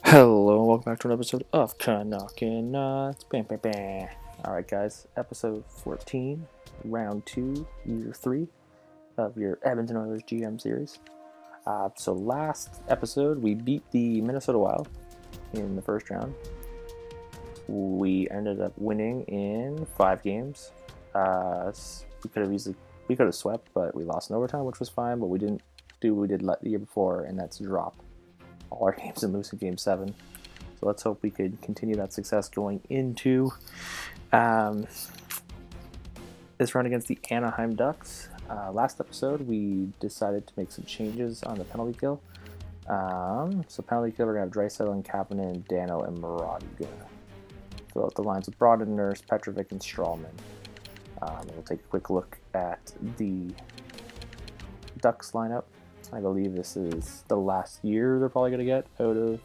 Hello, welcome back to another episode of Knockin' Nuts. Bam, bam, bam. Alright, guys, episode 14, round 2, year 3 of your Edmonton Oilers GM series. So, last episode, we beat the Minnesota Wild in the first round. We ended up winning in 5 games. We could have swept, but we lost in overtime, which was fine, but we didn't do what we did the year before, and that's drop all our games and lose in game 7. So let's hope we could continue that success going into this run against the Anaheim Ducks. Last episode, we decided to make some changes on the penalty kill. So penalty kill, we're going to have Draisaitl and Kapanen, Dano, and Murad. We're going to fill out the lines with Broden, Nurse, Petrovic, and Strawman. We'll take a quick look at the Ducks lineup. I believe this is the last year they're probably going to get out of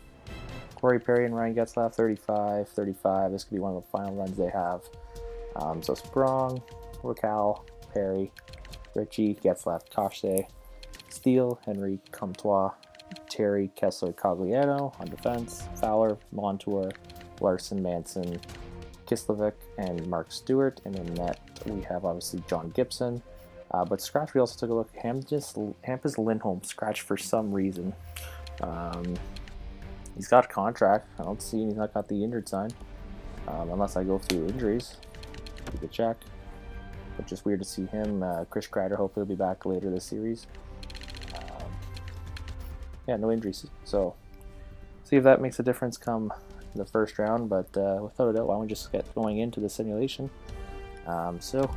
Corey Perry and Ryan Getzlaf, 35. This could be one of the final runs they have. So Sprong, Raquel, Perry, Ritchie, Getzlaf, Koshte, Steele, Henry, Comtois, Terry, Kessler, Cogliano on defense, Fowler, Montour, Larson, Manson, Kislevic, and Mark Stewart. And in net, we have obviously John Gibson. But scratch, we also took a look. Hampus Lindholm scratched for some reason. He's got a contract. I don't see he's not got the injured sign. Unless I go through injuries. We could check. But just weird to see him. Chris Kreider hopefully will be back later this series. No injuries. So, see if that makes a difference come the first round. But without a doubt, why don't we just get going into the simulation? So,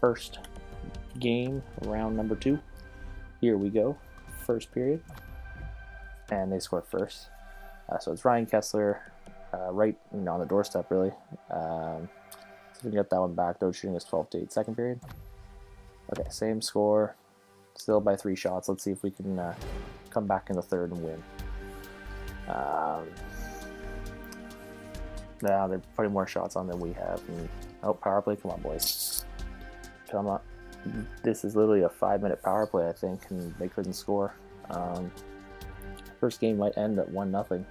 first game, round number 2. Here we go. First period. And they score first. So it's Ryan Kessler, right on the doorstep, really. So we can get that one back, though, shooting us 12-8 second period. Okay, same score. Still by 3 shots. Let's see if we can come back in the third and win. Now they're putting more shots on than we have. And, power play. Come on, boys. Come on. This is literally a 5-minute power play, I think, and they couldn't score. First game might end at 1-0.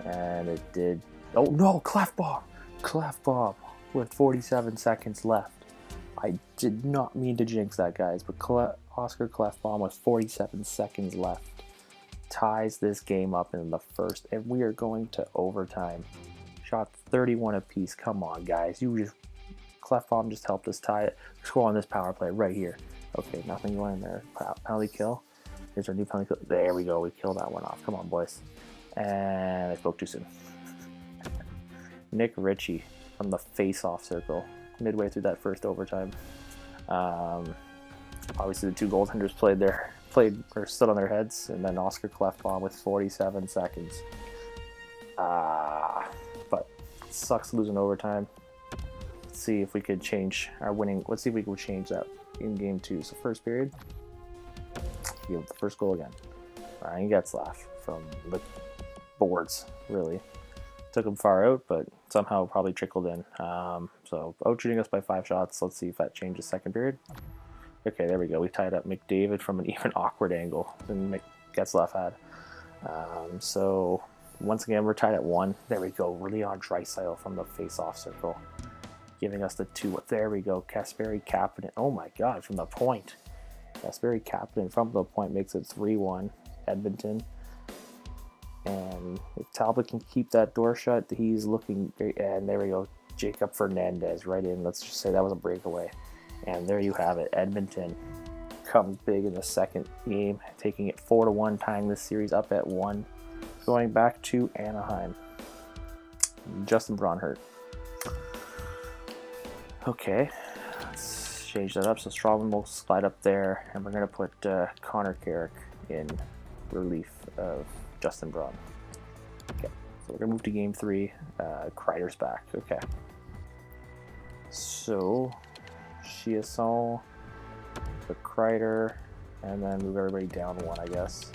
And it did. Oh no, Clef Bomb with 47 seconds left. I did not mean to jinx that, guys, but Oscar Clefbaum with 47 seconds left ties this game up in the first, and we are going to overtime. Shot 31 apiece. Come on, guys. Clefbaum just helped us tie it. Score on this power play right here. Okay, nothing going in there. Penalty kill. Here's our new penalty kill. There we go. We killed that one off. Come on, boys. And I spoke too soon. Nick Ritchie from the face-off circle midway through that first overtime. Obviously, the 2 goaltenders stood on their heads, and then Oscar Clefbaum with 47 seconds. But it sucks losing overtime. Let's see if we could change our winning. Let's see if we could change that in game 2. So first period, give the first goal again. Ryan Getzlaf from the boards, really. Took him far out, but somehow probably trickled in. So out shooting us by 5 shots. Let's see if that changes second period. Okay, there we go. We tied up McDavid from an even awkward angle than Getzlaf had. So once again, we're tied at 1. There we go. Leon Draisaitl from the face-off circle, giving us the 2. There we go. Kasperi Kapanen. Oh my God, from the point. Kasperi Kapanen from the point makes it 3-1. Edmonton. And if Talbot can keep that door shut, he's looking great. And there we go. Jacob Fernandez right in. Let's just say that was a breakaway. And there you have it. Edmonton comes big in the second game, taking it 4-1, tying this series up at 1. Going back to Anaheim. Justin Braun hurt. Okay, let's change that up. So Strawman will slide up there, and we're going to put Connor Carrick in relief of Justin Braun. Okay, so we're going to move to game 3. Kreider's back. Okay. So, Chiasson, the Kreider, and then move everybody down 1, I guess.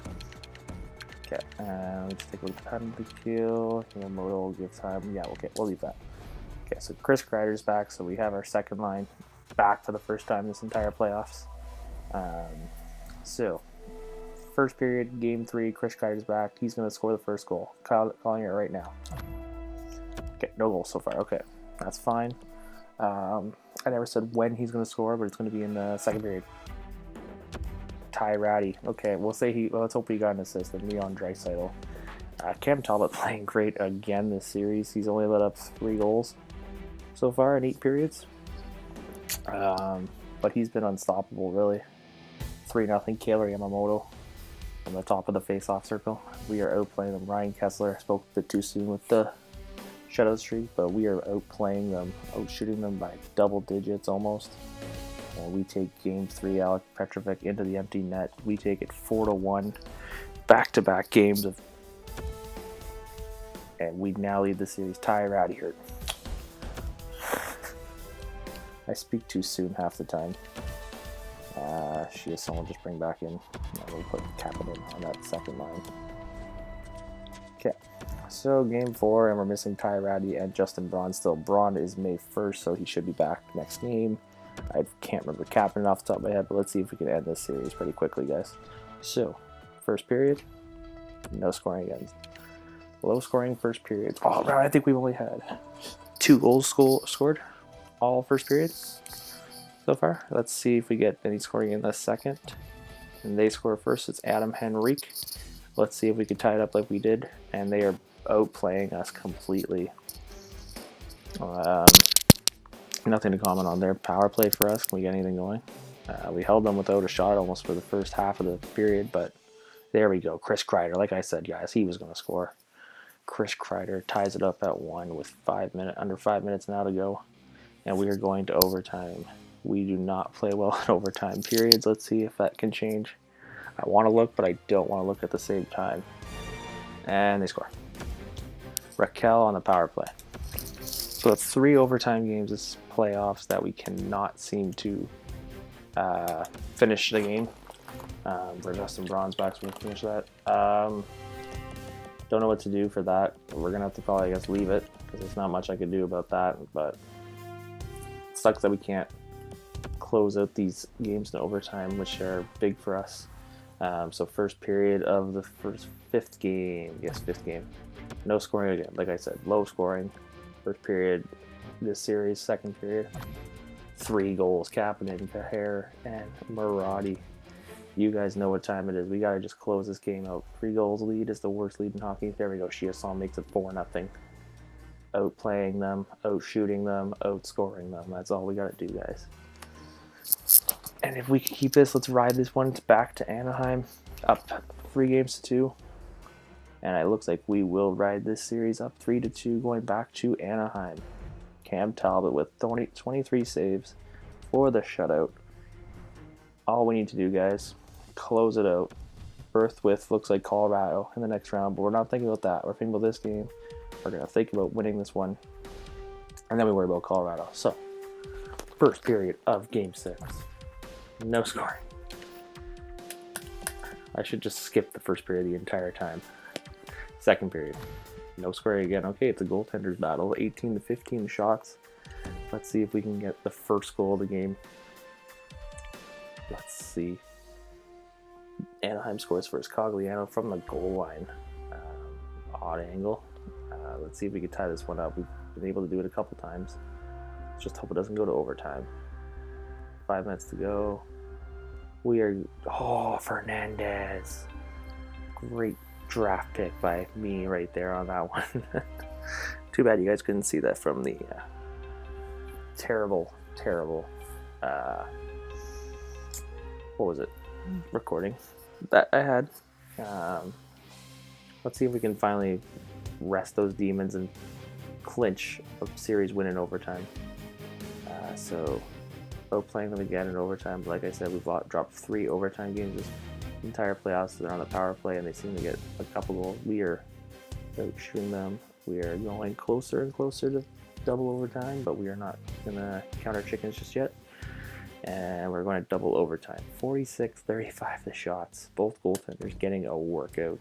Okay, and let's take a look at the penalty kill. Yamamoto will give time. Yeah, okay, we'll leave that. Okay, so Chris Kreider's back, so we have our second line back for the first time this entire playoffs. So, first period, game 3, Chris Kreider's back. He's going to score the first goal. Calling it right now. Okay, no goals so far. Okay, that's fine. I never said when he's going to score, but it's going to be in the second period. Ty Ratty. Okay, we'll say let's hope he got an assist. And Leon Draisaitl. Cam Talbot playing great again this series. He's only let up 3 goals so far in 8 periods. But he's been unstoppable, really. 3-0 Kailer Yamamoto on the top of the face-off circle. We are outplaying them. Ryan Kessler spoke a bit too soon with the shutout streak, but we are outplaying them, outshooting them by double digits almost. And we take game 3, Alec Petrovic into the empty net. We take it 4-1. Back-to-back games of, and we now lead the series. Ty Ratty hurt. I speak too soon half the time. She has someone just bring back in. We'll put Kapanen on that second line. Okay, so game 4, and we're missing Ty Ratty and Justin Braun still. Braun is May 1st, so he should be back next game. I can't remember Kapanen off the top of my head, but let's see if we can end this series pretty quickly, guys. So, first period, no scoring again. Low scoring first period. Oh, I think we've only had 2 goals scored all first periods so far. Let's see if we get any scoring in the second. And they score first. It's Adam Henrique. Let's see if we can tie it up like we did. And they are outplaying us completely. Nothing to comment on their power play for us. Can we get anything going? We held them without a shot almost for the first half of the period, but there we go. Chris Kreider, like I said, guys, he was going to score. Chris Kreider ties it up at 1 with under 5 minutes now to go. And we are going to overtime. We do not play well in overtime periods. Let's see if that can change. I want to look, but I don't want to look at the same time. And they score. Raquel on the power play. So that's 3 overtime games this playoffs that we cannot seem to finish the game. For Justin Braun's back, so we can finish that. Don't know what to do for that. We're going to have to probably, I guess, leave it, because there's not much I can do about that. But it sucks that we can't close out these games in overtime, which are big for us. So first period of the fifth game. No scoring again. Like I said, low scoring. First period this series. Second period, 3 goals. Kapanen, Caher, and Maradi. You guys know what time it is. We got to just close this game out. 3 goals lead is the worst lead in hockey. There we go. Chiasson makes it 4-0. Outplaying them, outshooting them, outscoring them. That's all we got to do, guys. And if we can keep this, let's ride this one back to Anaheim. Up 3-2. And it looks like we will ride this series up 3-2 going back to Anaheim. Cam Talbot with 23 saves for the shutout. All we need to do, guys, close it out. Berth with looks like Colorado in the next round, but we're not thinking about that. We're thinking about this game. We're going to think about winning this one, and then we worry about Colorado. So, first period of Game 6. No scoring. I should just skip the first period the entire time. Second period. No scoring again. Okay, it's a goaltender's battle. 18-15 shots. Let's see if we can get the first goal of the game. Let's see. Anaheim scores first. Cogliano from the goal line. Odd angle. Let's see if we can tie this one up. We've been able to do it a couple times. Just hope it doesn't go to overtime. 5 minutes to go. We are... Oh, Fernandez. Great draft pick by me right there on that one. Too bad you guys couldn't see that from the terrible what was it? Recording that I had. Let's see if we can finally rest those demons and clinch a series win in overtime. So playing them again in overtime. Like I said, we've dropped 3 overtime games this entire playoffs. They're on the power play and they seem to get a couple goals. We are shooting them. We are going closer and closer to double overtime, but we are not gonna counter chickens just yet. And we're going to double overtime. 46-35 the shots. Both goaltenders getting a workout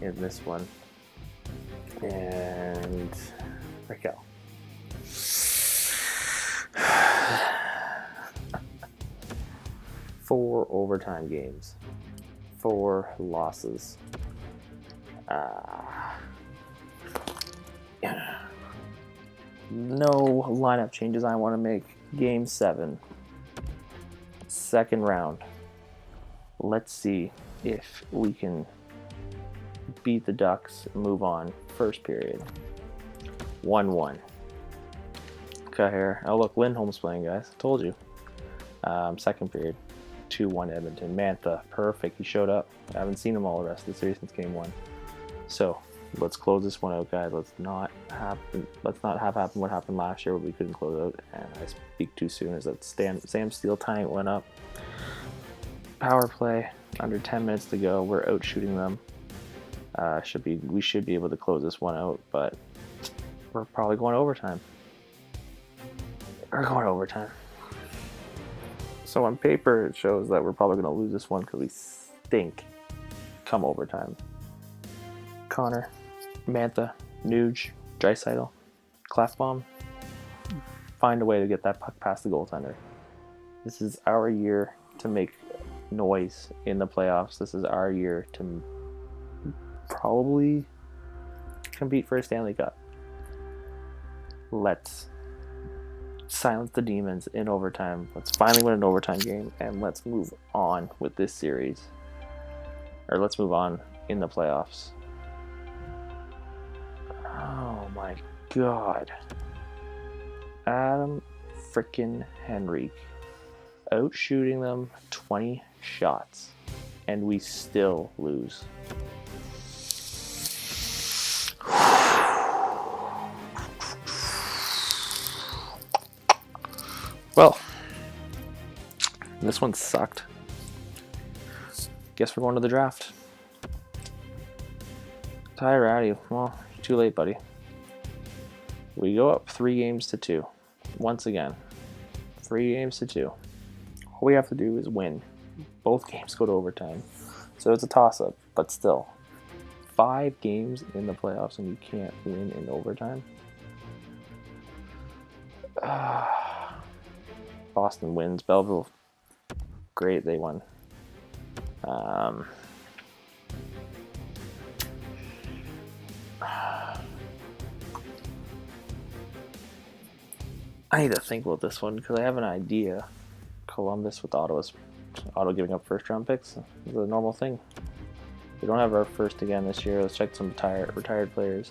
in this one. And Raquel. Four overtime games. 4 losses. No lineup changes I want to make. Game 7. Second round. Let's see if we can beat the Ducks and move on. First period. 1-1. Okay, here. Oh, look, Lindholm's playing, guys. I told you. Second period. 2-1 Edmonton. Mantha, perfect. He showed up. I haven't seen him all the rest of the series since game 1. So, let's close this one out, guys. Let's not have happen what happened last year where we couldn't close out. And I speak too soon as that Sam Steele time went up. Power play, under 10 minutes to go. We're out shooting them. We should be able to close this one out, but we're probably going overtime. We're going overtime. So on paper, it shows that we're probably going to lose this one because we stink come overtime. Connor, Mantha, Nuge, Draisaitl, Clefbaum, find a way to get that puck past the goaltender. This is our year to make noise in the playoffs. This is our year to probably compete for a Stanley Cup. Let's silence the demons in overtime. Let's finally win an overtime game, and let's move on with this series. Or let's move on in the playoffs. Oh my god. Adam frickin' Henrique out shooting them 20 shots, and we still lose. Well, this one sucked. Guess we're going to the draft. Ty Ratty, well, too late, buddy. We go up 3-2. Once again, 3-2. All we have to do is win. Both games go to overtime. So it's a toss-up, but still. 5 games in the playoffs and you can't win in overtime? Boston wins. Belleville, great, they won. I need to think about this one because I have an idea. Columbus with Ottawa giving up first round picks is a normal thing. We don't have our first again this year. Let's check some retired players.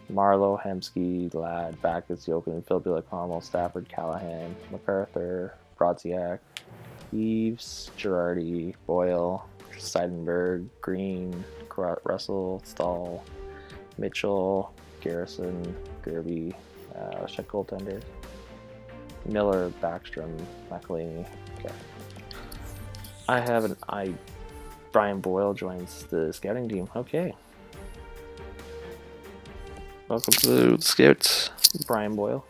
Marlowe, Hemsky, Ladd, Backus, Jokin, Philby, Carmel, Stafford, Callahan, MacArthur, Brodziak, Eves, Girardi, Boyle, Seidenberg, Green, Russell, Stahl, Mitchell, Garrison, Gerby, let's check goaltender. Miller, Backstrom, McElhaney. Okay. I have Brian Boyle joins the scouting team. Okay. Welcome to the Scouts, Brian Boyle.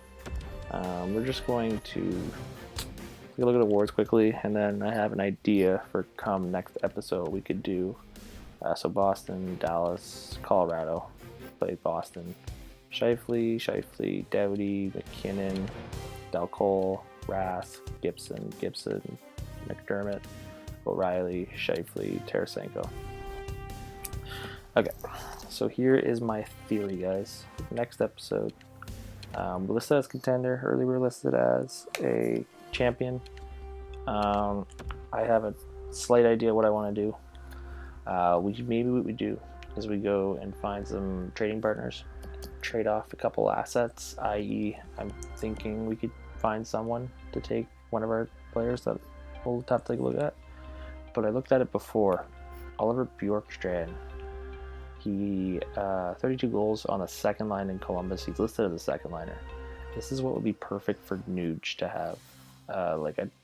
We're just going to take a look at awards quickly, and then I have an idea for come next episode we could do. So Boston, Dallas, Colorado, play Boston. Shifley, Dowdy, McKinnon, Delcole, Rath, Gibson, McDermott, O'Reilly, Shifley, Tarasenko. Okay, so here is my theory, guys. Next episode, we're listed as contender. Earlier we were listed as a champion. I have a slight idea what I want to do. Maybe what we do is we go and find some trading partners, trade off a couple assets, i.e. I'm thinking we could find someone to take one of our players that we'll have to take a look at. But I looked at it before. Oliver Bjorkstrand. He 32 goals on the second line in Columbus. He's listed as a second liner. This is what would be perfect for Nuge to have.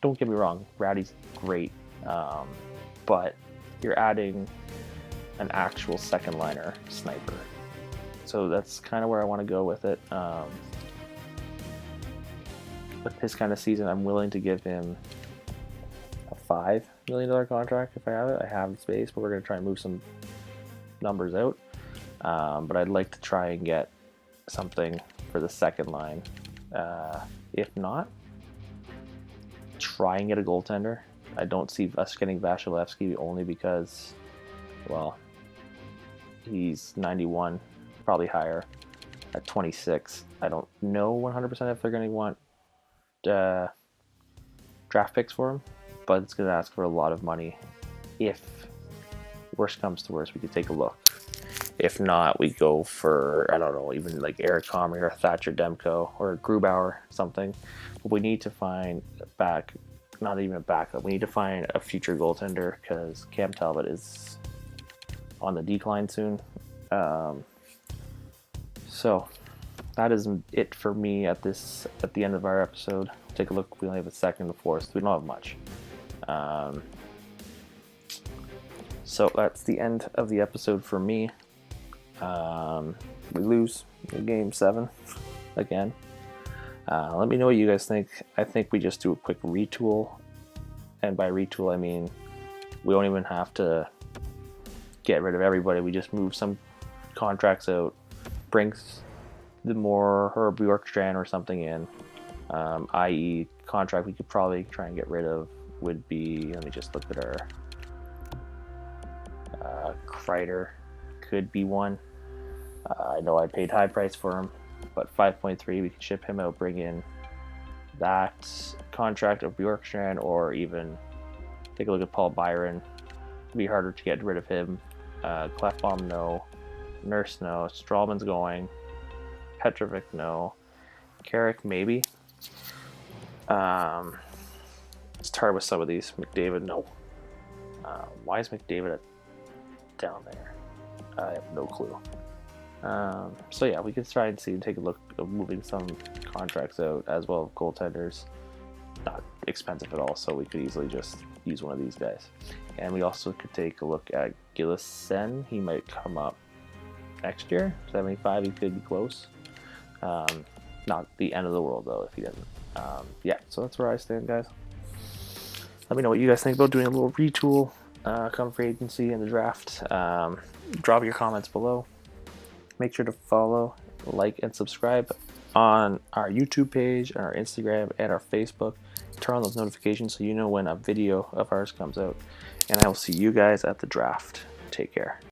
Don't get me wrong, Ratty's great, but you're adding an actual second liner sniper. So that's kind of where I want to go with it. With his kind of season, I'm willing to give him a $5 million contract if I have it. I have the space, but we're going to try and move some numbers out. But I'd like to try and get something for the second line. If not, try and get a goaltender. I don't see us getting Vasilevsky only because, well, he's 91, probably higher at 26. I don't know 100% if they're going to want draft picks for him, but it's going to ask for a lot of money. If worst comes to worst, we could take a look. If not, we go for, I don't know, even like Eric Comrie or Thatcher Demko or Grubauer, something. But we need to find not even a backup. We need to find a future goaltender because Cam Talbot is on the decline soon. So that is it for me at the end of our episode. Take a look. We only have a second before us. So we don't have much. So that's the end of the episode for me. We lose in game 7 again. Let me know what you guys think. I think we just do a quick retool. And by retool, I mean we don't even have to get rid of everybody. We just move some contracts out, brings the more Herb Bjorkstrand or something in. I.e. contract we could probably try and get rid of would be, let me just look at our Kreider could be one. I know I paid high price for him, but 5.3 we can ship him out, bring in that contract of Bjorkstrand, or even take a look at Paul Byron. It'd be harder to get rid of him. Clefbaum, no. Nurse, no. Strawman's going. Petrovic, no. Carrick, maybe. Let's start with some of these. McDavid, no. Why is McDavid down there? I have no clue. So yeah, we could try and take a look of moving some contracts out as well as goaltenders. Not expensive at all, so we could easily just use one of these guys. And we also could take a look at Gillesen. He might come up next year. 75, he could be close. Not the end of the world though if he doesn't. Yeah, so that's where I stand, guys. Let me know what you guys think about doing a little retool come free agency and the draft. Drop your comments below. Make sure to follow, like, and subscribe on our YouTube page, and our Instagram, and our Facebook. Turn on those notifications so you know when a video of ours comes out. And I will see you guys at the draft. Take care.